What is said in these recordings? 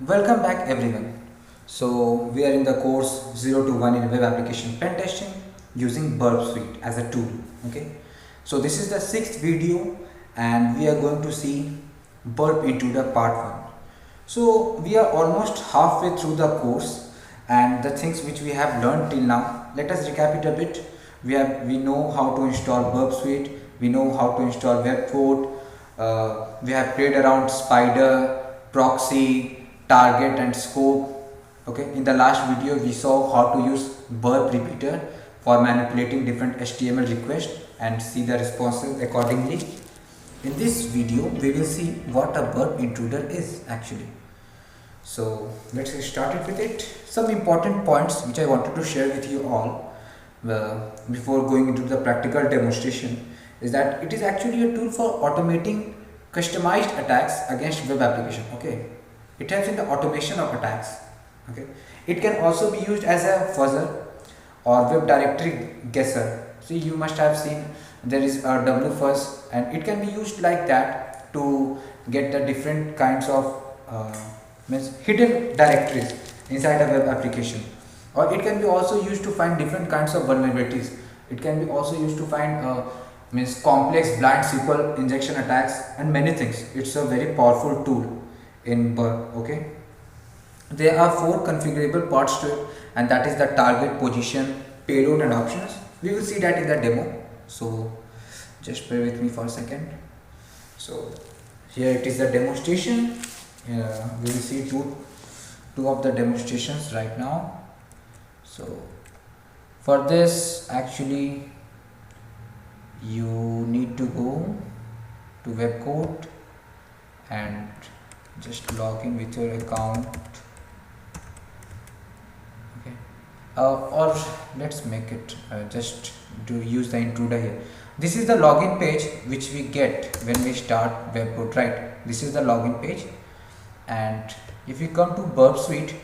Welcome back everyone. So we are in the course 0 to 1 in web application pen testing using Burp Suite as a tool. Okay. So this is the sixth video and we are going to see Burp Intruder part 1. So we are almost halfway through the course and the things which we have learned till now. Let us recap it a bit. We know how to install Burp Suite. We know how to install Webcode. We have played around Spider, Proxy, Target and Scope. Okay, in the last video we saw how to use Burp Repeater for manipulating different HTML requests and see the responses accordingly. In this video we will see what a Burp Intruder is actually. So let's get started with it. Some important points which I wanted to share with you all before going into the practical demonstration is that it is actually a tool for automating customized attacks against web application. Okay, it helps in the automation of attacks. Okay, it can also be used as a fuzzer or web directory guesser. See, you must have seen there is a wfuzz and it can be used like that to get the different kinds of means hidden directories inside a web application, or it can be also used to find different kinds of vulnerabilities. It can be also used to find means complex blind SQL injection attacks and many things. It's a very powerful tool in Burp. Okay, there are four configurable parts to it, and that is the target, position, payload and options. We will see that in the demo, so just bear with me for a second. So here it is the demonstration. We will see two of the demonstrations right now. So for this actually you need to go to Webcode and just log in with your account. Okay, or let's make it just to use the intruder here. This is the login page which we get when we start Webcode, right? This is the login page, and if you come to Burp Suite,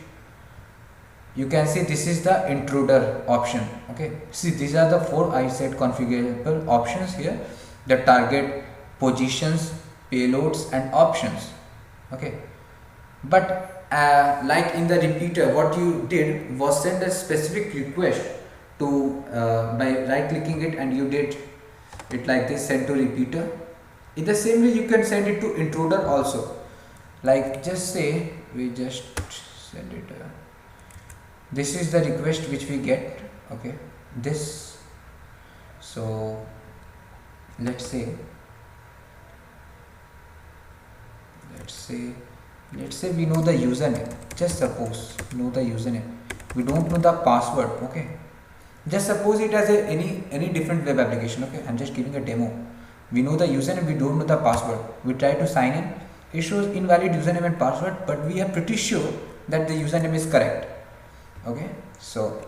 you can see this is the intruder option. Okay, see, these are the four I said configurable options here: the target, positions, payloads and options. Okay, but like in the repeater, what you did was send a specific request to by right clicking it, and you did it like this, send to repeater. In the same way you can send it to intruder also, like just say we just send it this is the request which we get. Okay, this, so let's say we know the username. Just suppose know the username, we don't know the password. Okay, just suppose it as any different web application. Okay, I'm just giving a demo. We know the username, we don't know the password. We try to sign in, it shows invalid username and password, but we are pretty sure that the username is correct. Okay, so,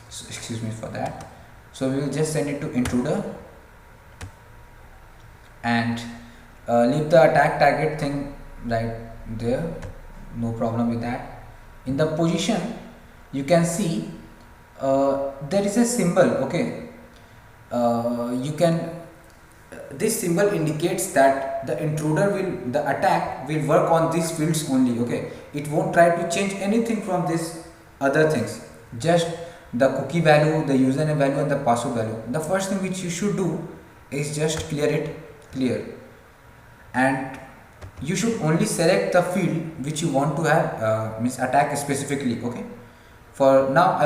so excuse me for that. So we will just send it to intruder and leave the attack target thing right there, no problem with that. In the position you can see there is a symbol. Okay, you can this symbol indicates that the attack will work on these fields only. Okay, it won't try to change anything from this other things, just the cookie value, the username value and the password value. The first thing which you should do is just clear, and you should only select the field which you want to have means attack specifically. Okay, for now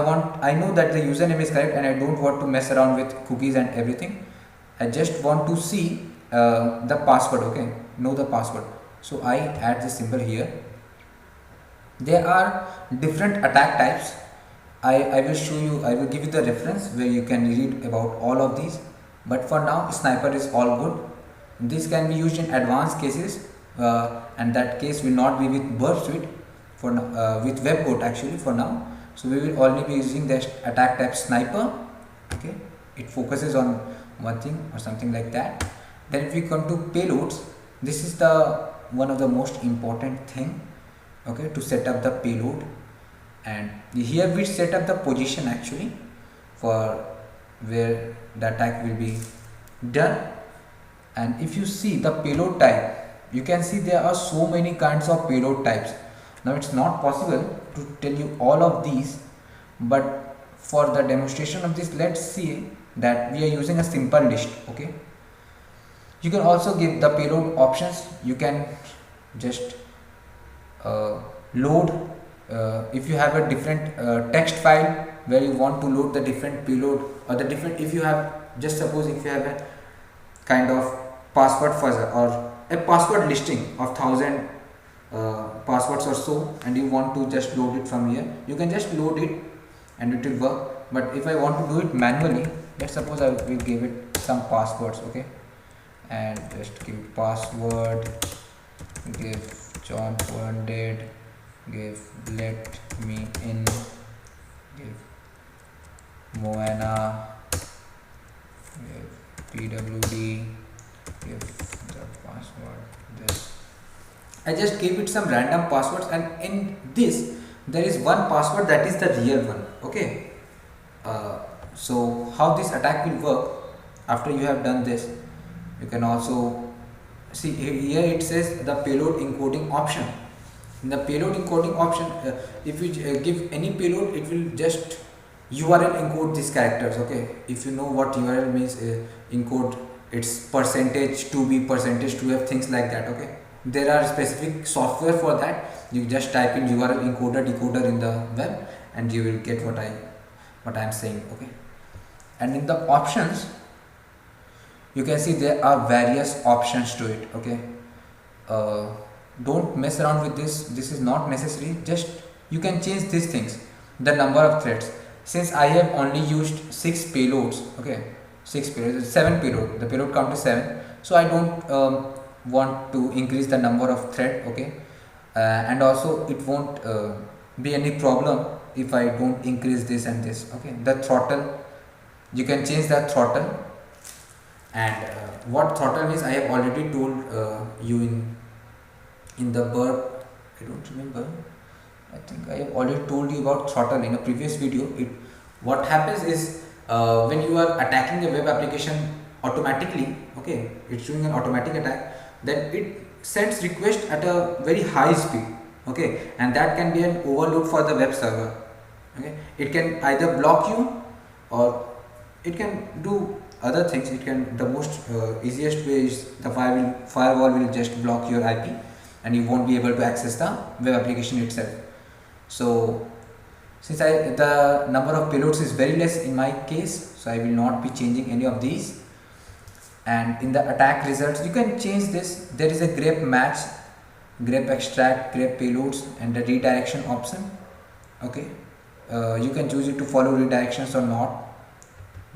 I know that the username is correct and I don't want to mess around with cookies and everything. I just want to see the password. Okay, know the password, so I add the symbol here. There are different attack types. I will show you, I will give you the reference where you can read about all of these, but for now sniper is all good. This can be used in advanced cases, and that case will not be with Burp Suite for with Webcode actually for now. So we will only be using the attack type sniper. Okay, it focuses on one thing or something like that. Then if we come to payloads, this is the one of the most important thing. Okay, to set up the payload, and here we set up the position actually for where the attack will be done. And if you see the payload type, you can see there are so many kinds of payload types. Now it's not possible to tell you all of these, but for the demonstration of this, let's see that we are using a simple list. Okay, you can also give the payload options. You can just load if you have a different text file where you want to load the different payload, or the different, if you have, just suppose if you have a kind of password fuzzer or a password listing of 1000 passwords or so, and you want to just load it from here, you can just load it and it will work. But if I want to do it manually, let's suppose I will give it some passwords. Okay, and just give password, give John 400, give let me in, give Moana, give pwd, give the password this. I just gave it some random passwords, and in this there is one password that is the real one. Okay, so how this attack will work after you have done this, you can also see here it says the payload encoding option. In the payload encoding option, if you give any payload, it will just URL encode these characters. Okay, if you know what URL means, encode its percentage to be, percentage to have, things like that. Okay, there are specific software for that. You just type in URL encoder decoder in the web and you will get what I am saying. Okay, and in the options you can see there are various options to it. Okay, don't mess around with this is not necessary. Just you can change these things, the number of threads. Since I have only used 6 payloads, okay, 6 payloads, 7 payload, the payload count is 7, so I don't want to increase the number of thread. Okay, and also it won't be any problem if I don't increase this and this. Okay, the throttle, you can change the throttle, and what throttle means I have already told you in the burp. I don't remember, I think I have already told you about throttle in a previous video. What happens is when you are attacking a web application automatically, okay, it's doing an automatic attack, then it sends request at a very high speed. Okay, and that can be an overload for the web server. Okay, it can either block you or it can do other things. It can, the most easiest way is the firewall will just block your IP and you won't be able to access the web application itself. So since the number of payloads is very less in my case, so I will not be changing any of these. And in the attack results, you can change this. There is a grep match, grep extract, grep payloads, and the redirection option. Okay, you can choose it to follow redirections or not.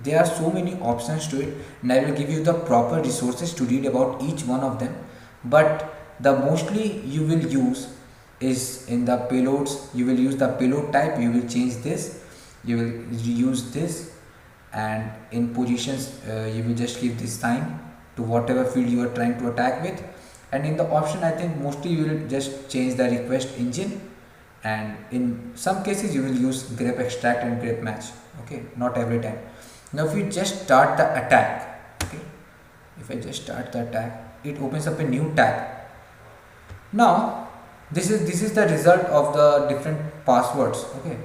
There are so many options to it, and I will give you the proper resources to read about each one of them. But the mostly you will use is in the payloads. You will use the payload type, you will change this, you will use this, and in positions you will just give this sign to whatever field you are trying to attack with. And in the option, I think mostly you will just change the request engine, and in some cases you will use grep extract and grep match. Okay, not every time. Now if we just start the attack, okay, if I just start the attack, it opens up a new tab. Now this is the result of the different passwords. Okay,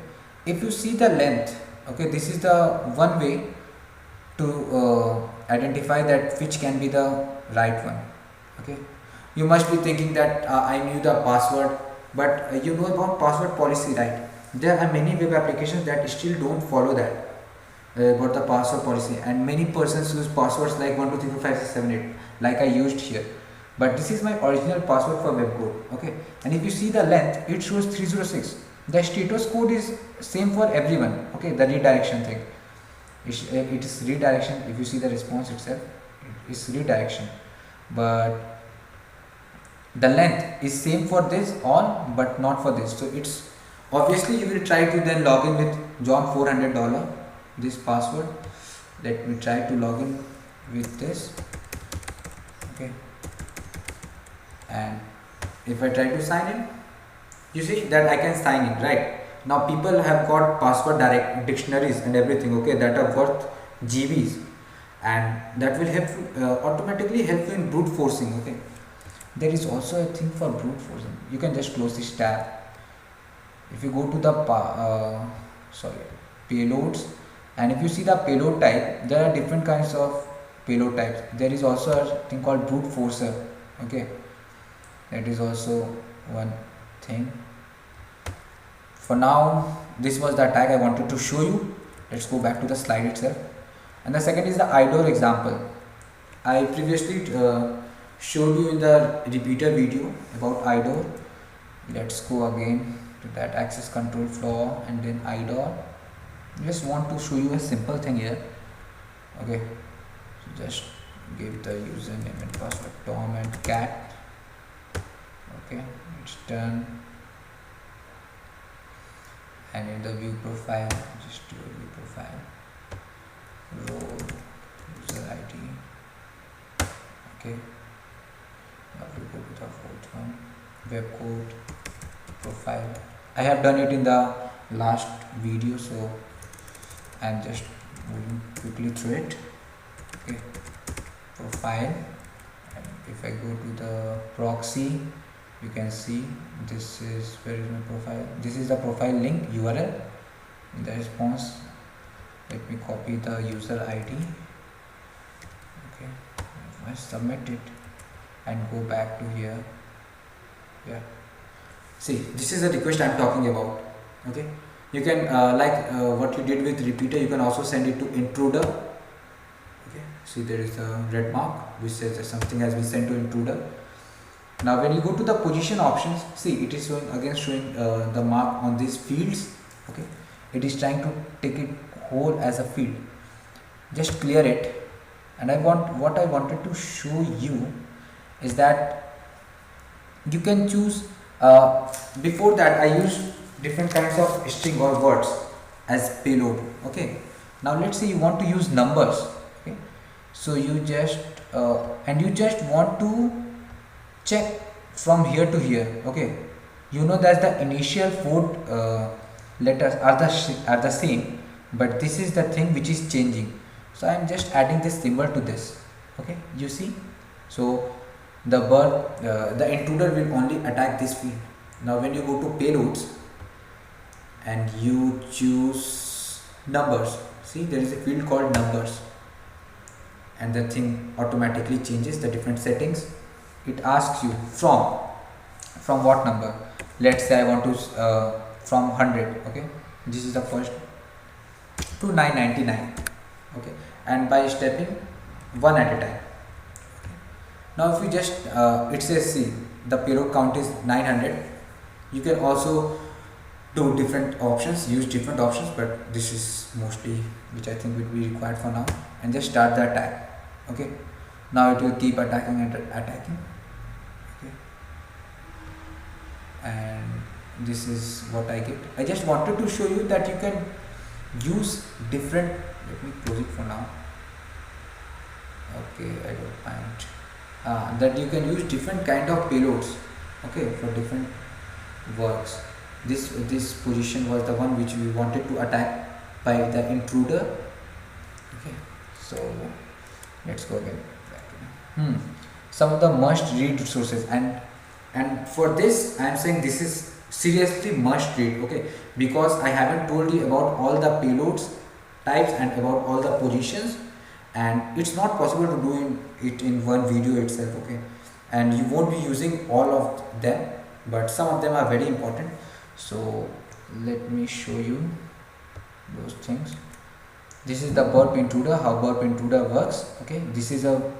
if you see the length, okay, this is the one way to identify that which can be the right one. Okay, you must be thinking that I knew the password, but you know about password policy, right? There are many web applications that still don't follow that about the password policy, and many persons use passwords like 1 2 3 4 5 6 7 8 like I used here. But this is my original password for web code. Okay, and if you see the length, it shows 306. The status code is same for everyone. Okay, the redirection thing, it is redirection. If you see the response itself, it is redirection, but the length is same for this all, but not for this. So it's obviously you will try to then log in with John $400 this password. Let me try to log in with this. Okay, and if I try to sign in, you see that I can sign in, right? Now people have got password direct dictionaries and everything, okay, that are worth GBs, and that will help automatically help you in brute forcing. Okay, there is also a thing for brute forcing. You can just close this tab if you go to the payloads, and if you see the payload type, there are different kinds of payload types. There is also a thing called brute forcer. Okay, that is also one thing. For now, this was the tag I wanted to show you. Let's go back to the slide itself. And the second is the IDOR example. I previously showed you in the repeater video about IDOR. Let's go again to that access control flow and then IDOR. Just want to show you a simple thing here. Okay, so just give the username and password Tom and cat. Okay, it's done. And in the view profile, just do a view profile, role, user ID. Okay, now we go to the fourth one, web code, profile. I have done it in the last video, so I'm just moving quickly through it. Okay, profile, and if I go to the proxy, you can see this is, where is my profile? This is the profile link URL. In the response, let me copy the user ID. Okay, I submit it and go back to here. Yeah, see, this is the request I'm talking about. Okay, you can what you did with repeater, you can also send it to intruder. Okay, see, there is a red mark which says that something has been sent to intruder. Now when you go to the position options, see, it is showing the mark on these fields. Okay, it is trying to take it whole as a field. Just clear it. And what I wanted to show you is that you can choose, before that I used different kinds of string or words as payload. Okay, now let's say you want to use numbers. Okay, so you just and you just want to check from here to here. Okay, you know that the initial 4 letters are the same, but this is the thing which is changing. So I am just adding this symbol to this. Okay, you see, so the intruder will only attack this field. Now when you go to payloads and you choose numbers, see, there is a field called numbers, and the thing automatically changes the different settings. It asks you from what number. Let's say I want to from 100. Okay, this is the first to 999. Okay, and by stepping one at a time. Okay. Now if you just it says, see, the payload count is 900. You can also do different options, use different options, but this is mostly which I think will be required for now. And just start the attack. Okay, now it will keep attacking and attacking. Okay, and this is what I get. I just wanted to show you that you can use different, let me close it for now. Okay, I don't mind. That you can use different kind of payloads. Okay, for different works. This position was the one which we wanted to attack by the intruder. Okay, so let's go again. Some of the must read resources, and for this I am saying this is seriously must read. Okay, because I haven't told you about all the payloads types and about all the positions, and it's not possible to do it in one video itself. Okay, and you won't be using all of them, but some of them are very important. So let me show you those things. This is the burp intruder, how burp intruder works. Okay, this is a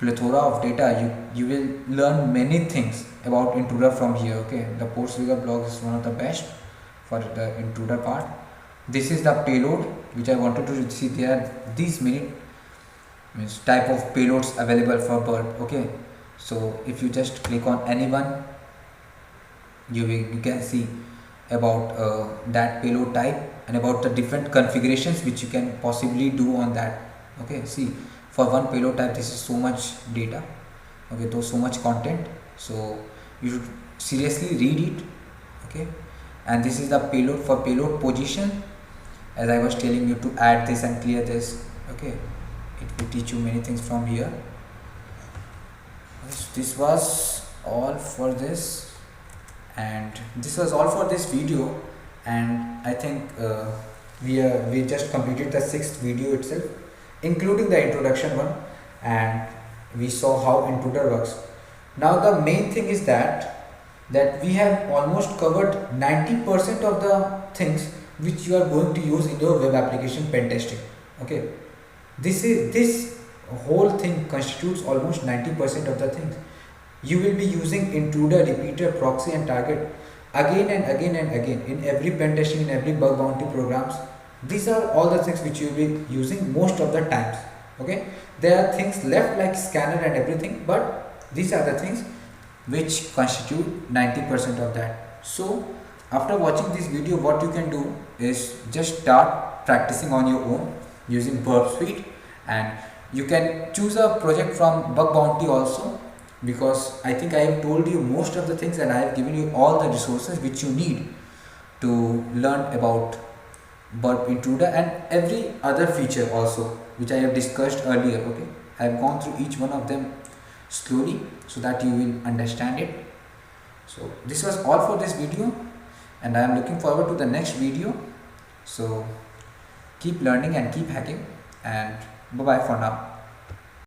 plethora of data. You will learn many things about intruder from here. Okay, the Portswigger blog is one of the best for the intruder part. This is the payload which I wanted to see. There are these many type of payloads available for burp. Okay, so if you just click on anyone, you can see about that payload type and about the different configurations which you can possibly do on that. Okay, see, for one payload type this is so much data. Okay, so much content, so you should seriously read it. Okay, and this is the payload for payload position, as I was telling you to add this and clear this. Okay, it will teach you many things from here. This was all for this, And this was all for this video, and I think we just completed the sixth video itself, including the introduction one, and we saw how intruder works. Now the main thing is that we have almost covered 90% of the things which you are going to use in your web application pen testing. Okay, this whole thing constitutes almost 90% of the things. You will be using intruder, repeater, proxy and target again and again and again in every pen testing, in every bug bounty programs. These are all the things which you will be using most of the times. Okay, there are things left like scanner and everything, but these are the things which constitute 90% of that. So after watching this video, what you can do is just start practicing on your own using Burp Suite, and you can choose a project from Bug Bounty also, because I think I have told you most of the things and I have given you all the resources which you need to learn about Burp Intruder and every other feature also which I have discussed earlier. Okay, I have gone through each one of them slowly so that you will understand it. So this was all for this video, and I am looking forward to the next video. So keep learning and keep hacking, and bye bye for now.